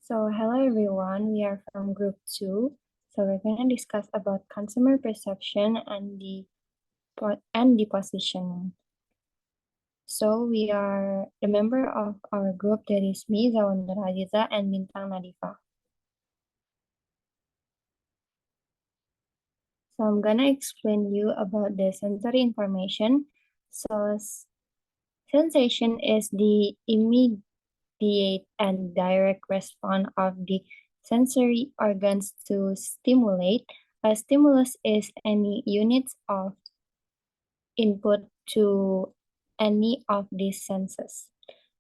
Hello everyone, we are from group 2. We're going to discuss about consumer perception and the positioning. We are the member of our group that is me, Zahwa, Aziza, and Bintang Nadhiva. I'm gonna explain you about the sensory information. Sensation is the immediate and direct response of the sensory organs to stimulate. A stimulus is any units of input to any of these senses.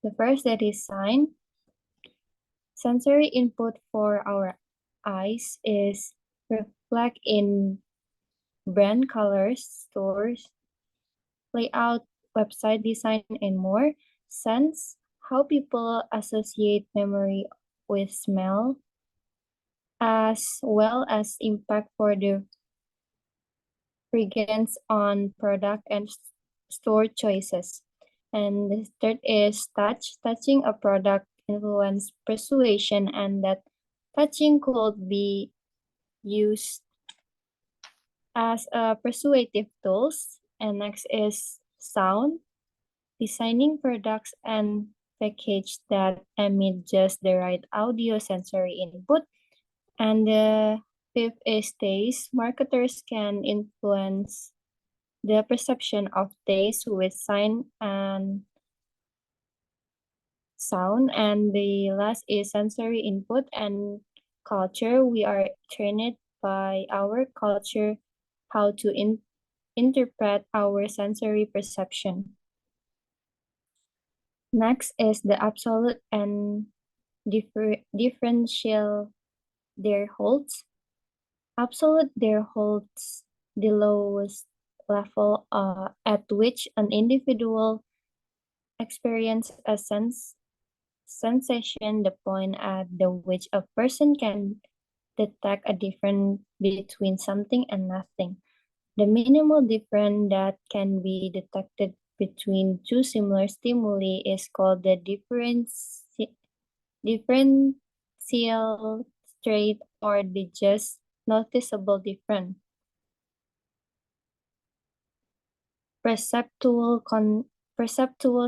The first that is sign. Sensory input for our eyes is reflect in brand colors, stores, layout, website design, and more. Sense, how people associate memory with smell, as well as impact for the fragrance on product and store choices. And the third is touch. Touching a product influence persuasion, and that touching could be used as a persuasive tools. And next is sound. Designing products and package that emit just the right audio sensory input. And the fifth is taste. Marketers can influence the perception of taste with sign and sound. And the last is sensory input and culture. We are trained by our culture how to interpret our sensory perception. Next is the absolute and differential there holds. Absolute there holds the lowest level at which an individual experience a sensation, the point at which a person can detect a difference between something and nothing. The minimal difference that can be detected between two similar stimuli is called the differential trait, or the just noticeable difference. Perceptual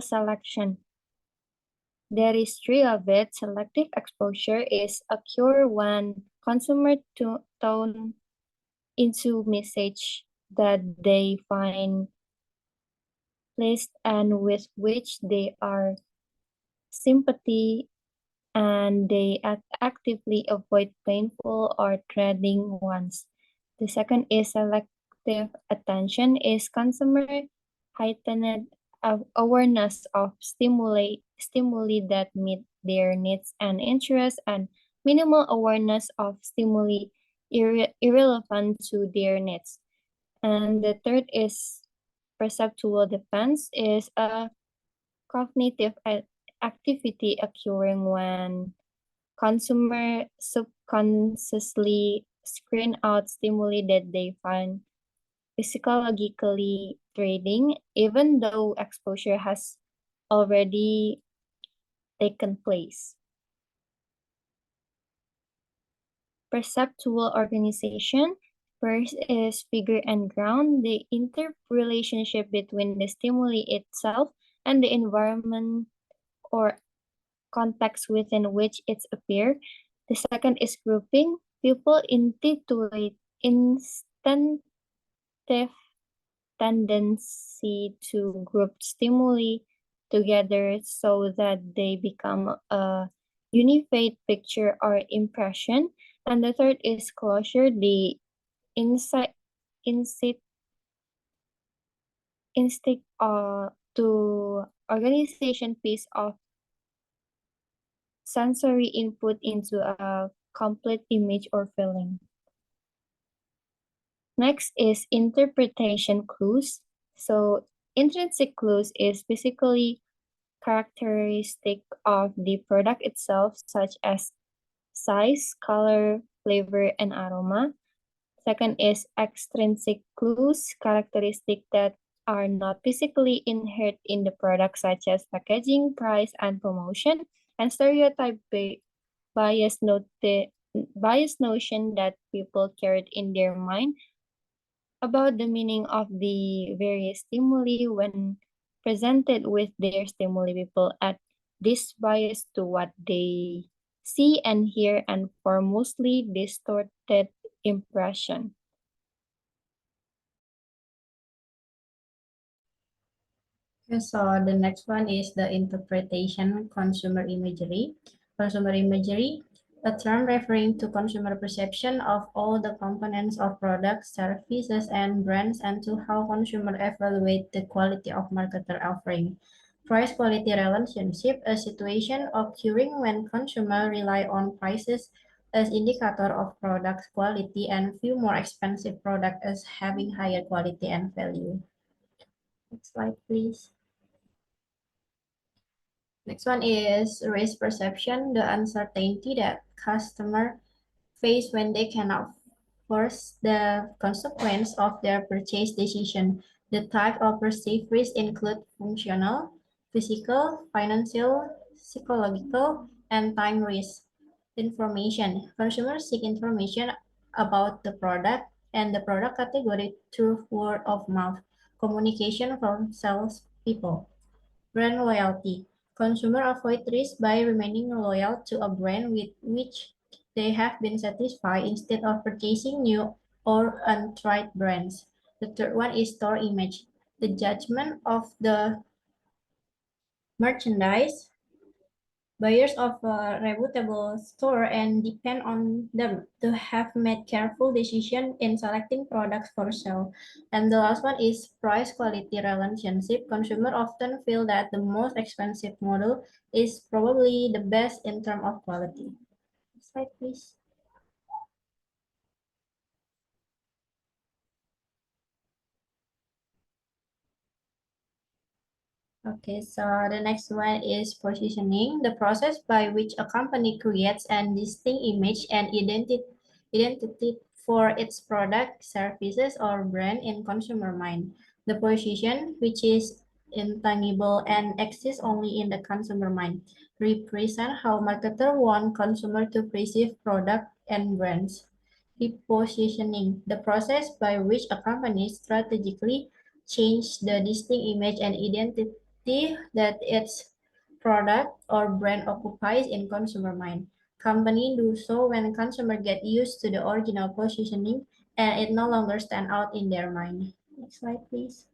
selection. There is three of it. Selective exposure is occur when consumer tone into message that they find pleased and with which they are sympathy, and they actively avoid painful or threatening ones. The second is selective attention is consumer heightened awareness of stimuli that meet their needs and interests, and minimal awareness of stimuli irrelevant to their needs. And the third is perceptual defense is a cognitive activity occurring when consumer subconsciously screen out stimuli that they find physiologically threatening, even though exposure has already taken place. Perceptual organization. First is figure and ground, the interrelationship between the stimuli itself and the environment or context within which it appears. The second is grouping. People intuit instinctive tendency to group stimuli together so that they become a unified picture or impression. And the third is closure, the instinct to organization piece of sensory input into a complete image or feeling. Next is interpretation clues. So intrinsic clues is basically characteristic of the product itself, such as size, color, flavor, and aroma. Second is extrinsic clues, characteristics that are not physically inherent in the product, such as packaging, price, and promotion. And biased biased notion that people carried in their mind about the meaning of the various stimuli when presented with their stimuli. People add this bias to what they see and hear and for mostly distorted impression. Okay, so the next one is the interpretation consumer imagery. Consumer imagery, a term referring to consumer perception of all the components of products, services, and brands, and to how consumers evaluate the quality of marketer offering. Price quality relationship, a situation occurring when consumers rely on prices as indicator of product quality and view more expensive product as having higher quality and value. Next slide, please. Next one is risk perception, the uncertainty that customers face when they cannot force the consequence of their purchase decision. The type of perceived risk include functional, physical, financial, psychological, and time risk. Information. Consumers seek information about the product and the product category through word of mouth communication from salespeople. Brand loyalty. Consumers avoid risk by remaining loyal to a brand with which they have been satisfied instead of purchasing new or untried brands. The third one is store image. The judgment of the merchandise. Buyers of a reputable store and depend on them to have made careful decisions in selecting products for sale. And the last one is price quality relationship. Consumers often feel that the most expensive model is probably the best in terms of quality. Next slide, please. Okay, so the next one is positioning, the process by which a company creates and distinct image and identity for its product, services, or brand in consumer mind. The position, which is intangible and exists only in the consumer mind, represent how marketer want consumer to perceive product and brands. Repositioning, the process by which a company strategically change the distinct image and identity that its product or brand occupies in consumer mind. Company do so when consumer get used to the original positioning and it no longer stand out in their mind. Next slide, please.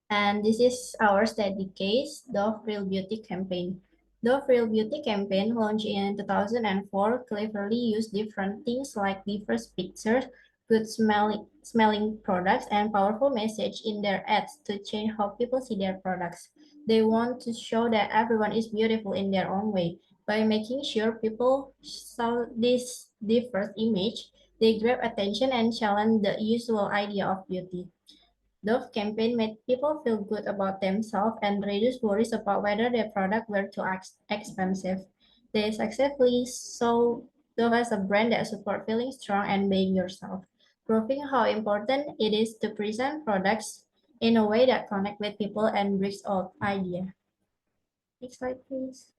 And this is our study case, Dove Real Beauty campaign. Dove Real Beauty campaign launched in 2004 cleverly used different things like diverse pictures, good smelling products, and powerful message in their ads to change how people see their products. They want to show that everyone is beautiful in their own way. By making sure people saw this diverse image, they grab attention and challenge the usual idea of beauty. Dove campaign made people feel good about themselves and reduce worries about whether their product were too expensive. They successfully saw Dove as a brand that supports feeling strong and being yourself, proving how important it is to present products in a way that connect with people and brings out idea. Next slide, please.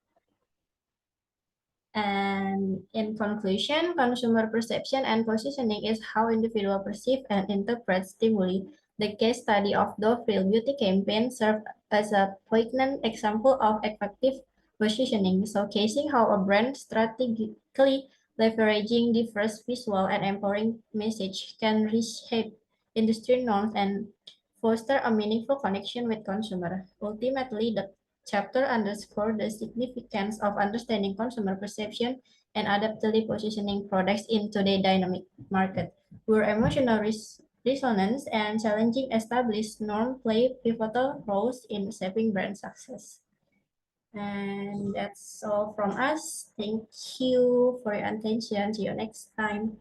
And in conclusion, consumer perception and positioning is how individuals perceive and interpret stimuli. The case study of Dove Real Beauty campaign served as a poignant example of effective positioning, showcasing how a brand strategically leveraging diverse visual and empowering message can reshape industry norms and foster a meaningful connection with consumer. Ultimately, the chapter underscores the significance of understanding consumer perception and adaptively positioning products in today's dynamic market, where emotional resonance and challenging established norms play pivotal roles in shaping brand success. And that's all from us. Thank you for your attention. See you next time.